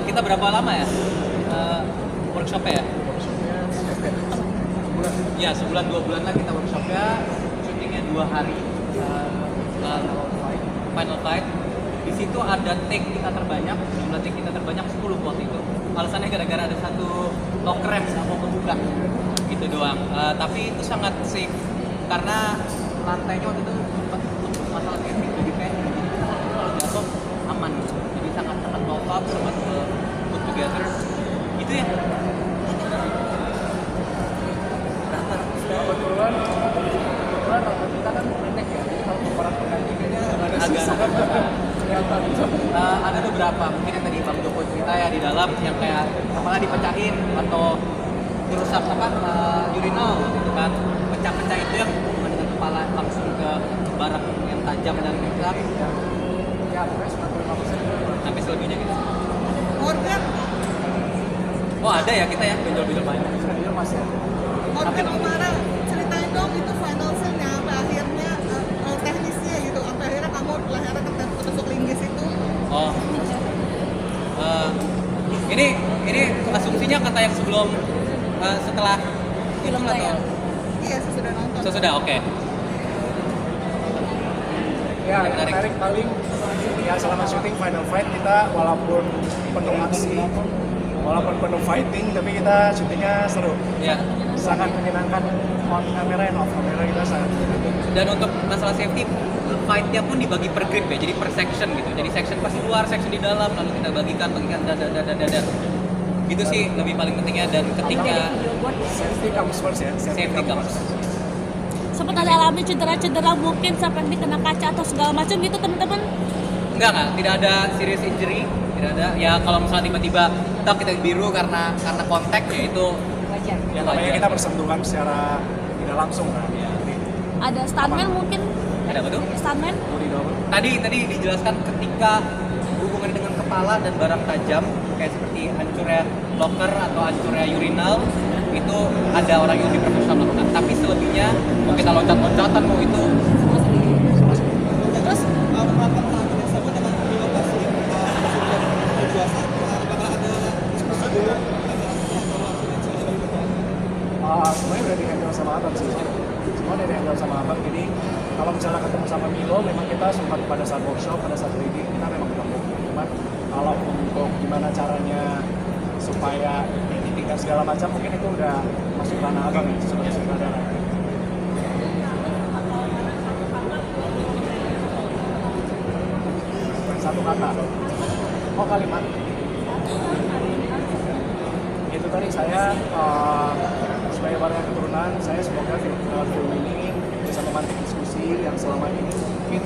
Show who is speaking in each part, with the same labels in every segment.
Speaker 1: kita berapa lama ya workshopnya ya?
Speaker 2: Workshopnya sebulan.
Speaker 1: Ya sebulan 2 bulan lah kita workshopnya, syutingnya 2 hari. Final fight. Di situ ada take kita terbanyak, jumlah take kita terbanyak 10 waktu itu. Alasannya gara-gara ada satu locker yang nggak mau kebuka, gitu doang. Tapi itu sangat safe karena lantainya waktu itu masalah safety, jadi kayak kalau jatuh aman, gitu. Jadi sangat pop up, sangat put together. Gitu ya.
Speaker 2: Kebetulan rambut kita kan pendek ya, jadi kalau pemeran pengganti kayaknya agak susah kelihatan.
Speaker 1: Ada beberapa mungkin yang tadi Bang Joko cerita ya di dalam yang kayak kepala dipecahin atau dirusak urinal gitu kan, pecah-pecah itu yang hubungan dengan kepala langsung ke barang yang tajam dan gelap
Speaker 2: Ya, pokoknya 95%
Speaker 1: sampai selebihnya gitu.
Speaker 3: Morgan,
Speaker 1: Oh ada ya kita ya benjol-benjol banyak.
Speaker 2: dia masih ada.
Speaker 3: Morgan Umara, ceritain dong itu final scene-nya sampai akhirnya teknisnya gitu, sampai akhirnya kamu ketusuk linggis itu.
Speaker 1: Oh, ini asumsinya kata yang sebelum setelah film atau
Speaker 3: Iya, sesudah nonton.
Speaker 1: sesudah oke.
Speaker 2: Ya, yang menarik paling ya selama syuting Final Fight kita walaupun penuh aksi, walaupun penuh fighting, tapi kita syutingnya seru.
Speaker 1: Ya.
Speaker 2: Sangat menyenangkan on kamera and off kamera kita sangat menyenangkan.
Speaker 1: Dan untuk masalah safety, fight-nya pun dibagi per grid ya, jadi per section gitu. Jadi section pas di luar, section di dalam, lalu kita bagikan dada. Itu sih lebih paling pentingnya. Dan ketika
Speaker 2: Safety comes first ya.
Speaker 1: safety comes.
Speaker 4: Sempat ada alami cedera-cedera mungkin sampai dikena kaca atau segala macam gitu teman-teman?
Speaker 1: Enggak, tidak ada serious injury, tidak ada. Ya kalau misalnya tiba-tiba kita biru karena kontak ya itu
Speaker 4: Wajar.
Speaker 2: Ya namanya kita bersentuhan secara tidak langsung kan.
Speaker 1: Ya.
Speaker 2: Jadi
Speaker 4: Ada stuntman mungkin?
Speaker 1: Ada apa tuh?
Speaker 4: Stuntman?
Speaker 2: body double.
Speaker 1: Tadi dijelaskan ketika hubungan dengan kepala dan barang tajam kayak seperti hancurnya locker atau hancurnya urinal itu ada orang yang lebih profesional melakukan. Tapi selebihnya mau kita loncat-loncatan mau itu
Speaker 3: Terus
Speaker 2: semuanya udah di-handle sama Abang sih. Semua udah di-handle sama Abang. Jadi kalau misalnya ketemu sama Milo, memang kita sempat pada saat workshop, pada saat reading, kita memang ketemu. Cuman kalau untuk gimana caranya supaya editing dan segala macam, mungkin itu udah masuk ranah Abang ya, sebagai sutradara. Satu kata. Oh, kalimat. Itu tadi saya sebagai warga keturunan, saya semoga film ini bisa memantik diskusi yang selama ini mungkin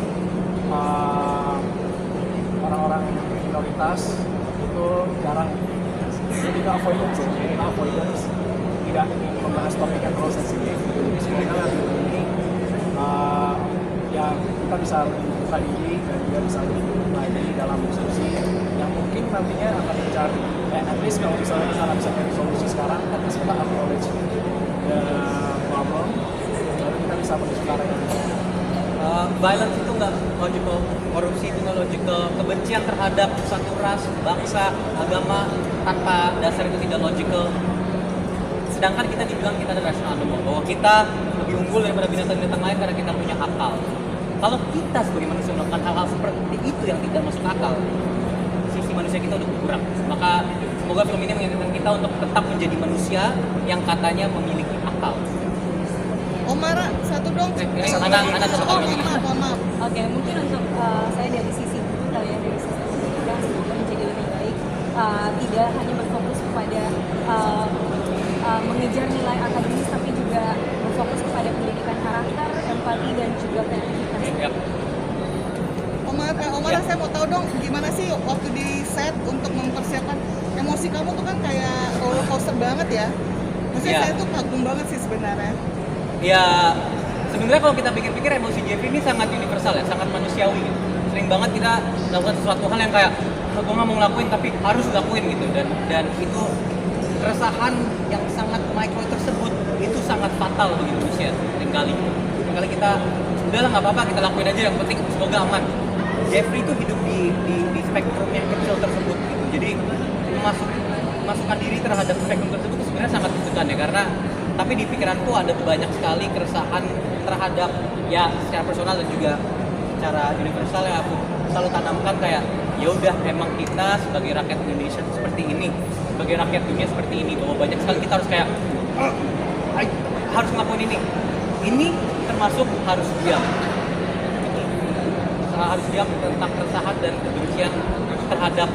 Speaker 2: orang-orang minoritas itu jarang, jadi ke avoidance ya, jadi avoidance tidak ingin membahas topik yang terlalu sensitif. Jadi semoga film ini ya kita bisa membuka diri dan juga bisa lebih lagi dalam diskusi yang mungkin nantinya akan mencari at least kalau misalnya kita nggak bisa cari solusi sekarang, at least kita acknowledge the problem, lalu kita bisa mendiskusikan itu.
Speaker 1: violence itu nggak logical, korupsi itu nggak logical, kebencian terhadap satu ras, bangsa, agama tanpa dasar itu tidak logical. Sedangkan kita dibilang kita adalah rational animal, bahwa kita lebih unggul daripada binatang-binatang lain karena kita punya akal. Kalau kita sebagai manusia melakukan hal-hal seperti itu yang tidak masuk akal, sisi manusia kita udah berkurang. Maka semoga film ini mengingatkan kita untuk tetap menjadi manusia yang katanya memiliki akal.
Speaker 3: Omara, satu dong.
Speaker 1: Ana satu
Speaker 3: Oh,
Speaker 1: kali.
Speaker 3: maaf.
Speaker 4: Oke, mungkin untuk saya dari sisi kalian dari sisi kita semoga menjadi lebih baik, tidak hanya berfokus kepada mengejar nilai akademis, tapi juga berfokus kepada pendidikan karakter, empati dan juga kreativitas.
Speaker 1: Yap.
Speaker 3: Omara, saya mau tahu dong gimana sih waktu di set untuk mempersiapkan emosi kamu tuh kan kayak roller coaster banget ya. Maksudnya
Speaker 1: Iya.
Speaker 3: saya tuh kagum banget sih sebenarnya.
Speaker 1: Ya sebenarnya kalau kita pikir-pikir emosi Jeffrey ini sangat universal ya, sangat manusiawi gitu. Sering banget kita melakukan sesuatu hal yang kayak gue nggak mau ngelakuin tapi harus lakuin gitu, dan itu keresahan yang sangat mikro tersebut itu sangat fatal bagi manusia. Seringkali kita udahlah nggak apa-apa, kita lakuin aja, yang penting semoga aman. Jeffrey itu hidup di spektrum yang kecil tersebut gitu. Jadi memasukkan diri terhadap spektrum tersebut itu sebenarnya sangat deg-degan ya, karena tapi di pikiranku ada banyak sekali keresahan terhadap ya secara personal dan juga secara universal yang aku selalu tanamkan kayak ya udah emang kita sebagai rakyat Indonesia seperti ini, sebagai rakyat dunia seperti ini, bahwa banyak sekali kita harus kayak harus ngelakuin ini termasuk harus diam tentang keresahan dan kebencian terhadap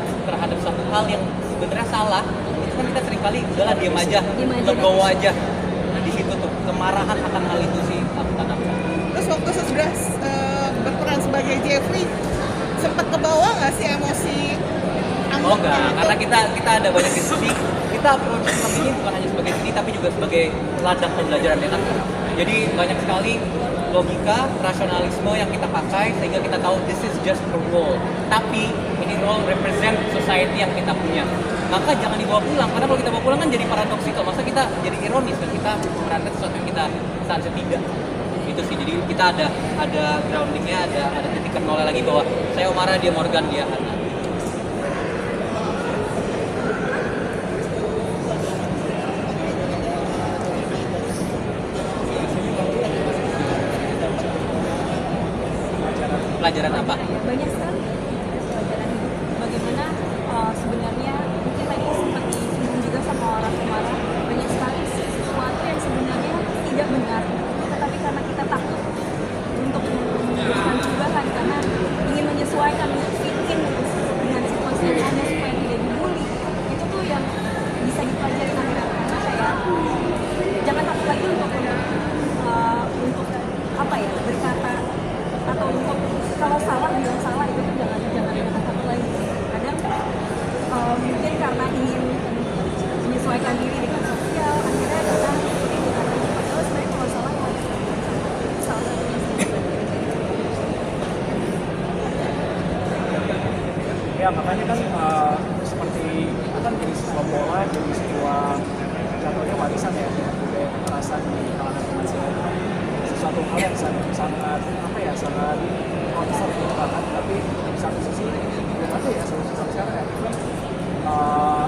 Speaker 1: satu hal yang sebenarnya salah. Itu kan kita seringkali udahlah diam aja, legowo aja. Nah, di situ tuh kemarahan akan hal itu sih aku tanamkan.
Speaker 3: Terus waktu Sesbras berperan sebagai Jeffrey, sempat kebawa nggak sih emosi?
Speaker 1: Oh enggak, karena kita ada banyak diskusi. Kita approach film ini bukan hanya sebagai seni, tapi juga sebagai ladang pembelajaran ya. Jadi banyak sekali logika, rasionalisme yang kita pakai sehingga kita tahu this is just a role. Tapi ini role represent society yang kita punya. Maka jangan dibawa pulang, karena kalau kita bawa pulang kan jadi paradoksikal. Masa kita jadi ironis kan, kita memerankan sesuatu yang kita seharusnya tidak. Itu sih, jadi kita ada groundingnya, ada titik nolnya lagi bahwa saya Omara, dia Morgan, dia Hana. Pelajaran apa?
Speaker 4: Banyak sekali pelajaran hidup. Bagaimana sebenarnya mungkin tadi sempat disinggung juga sama orang kemarin, banyak sekali sesuatu yang sebenarnya tidak benar, tetapi karena kita takut untuk memutuskan perubahan karena ingin menyesuaikan, fit in dengan situasi yang ada supaya tidak dibully, itu tuh yang bisa dipelajari karena kayak jangan takut lagi untuk apa ya, berkata atau untuk kalau salah bilang salah, itu tuh jangan takut lagi. Kadang mungkin karena ingin menyesuaikan diri dengan sosial, akhirnya kita padahal sebenarnya kalau salah ya salah satunya
Speaker 2: Ya makanya kan seperti kan jadi sebuah bola, jadi sebuah jatuhnya warisan ya budaya kekerasan di kalangan kemanusiaan, sesuatu hal yang sangat apa ya, sangat concern gitu kan. Tapi di satu sisi belum ada ya solusi sampai sekarang ya.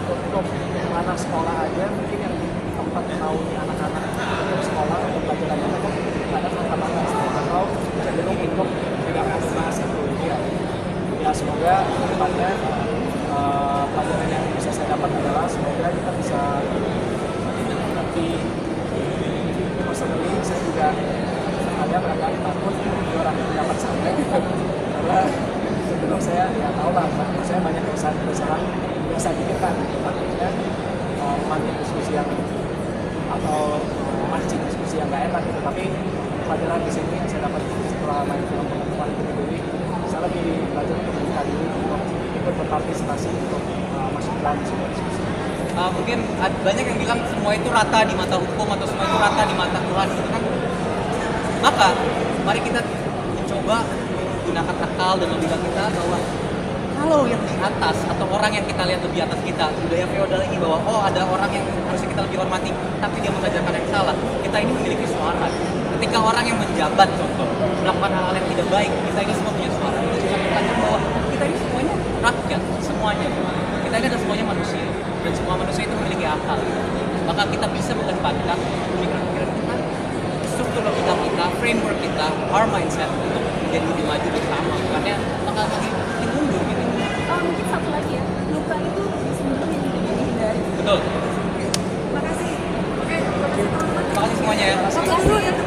Speaker 2: Untuk anak sekolah aja mungkin yang tempat menaungi anak-anak untuk sekolah untuk pelajaran itu nggak ada kata-kata atau cenderung untuk tidak membahas itu ya semoga kedepannya pelajaran yang bisa saya dapat adalah semoga kita bisa nanti personally saya juga ada barangkali takut orang pendapat saya karena sebelum saya ya tahu lah saya banyak kesalahan yang saya pikirkan artinya memancing diskusi yang atau memancing diskusi yang nggak enak gitu. Tapi pelajaran di sini yang saya dapat setelah main film perempuan itu sendiri, saya lebih belajar untuk membuka diri untuk ikut berpartisipasi untuk masuk dalam sebuah diskusi.
Speaker 1: Mungkin banyak yang bilang semua itu rata di mata hukum atau semua itu rata di mata Tuhan gitu kan. Maka mari kita mencoba gunakan akal dan logika kita bahwa kalau yang di atas atau orang yang kita lihat lebih atas kita, budaya feodal ini bahwa oh ada orang yang harusnya kita lebih hormati tapi dia mengajarkan yang salah, kita ini memiliki suara. Ketika orang yang menjabat contoh melakukan hal-hal yang tidak baik, kita ini semua punya suara. Itu juga pelajaran bahwa kita ini semuanya rakyat, semuanya. Kita ini adalah semuanya manusia dan semua manusia itu memiliki akal. Maka kita bisa mengedepankan pemikiran-pemikiran kita, struktur logika kita, framework kita, our mindset untuk menjadi lebih maju bersama. Bukannya bakal makin mundur gitu.
Speaker 4: mungkin satu lagi ya, luka itu sebenarnya yang dihindari.
Speaker 1: Betul.
Speaker 4: Makasih. Oke, makasih teman-teman.
Speaker 1: Terima kasih semuanya ya.
Speaker 4: Makasih.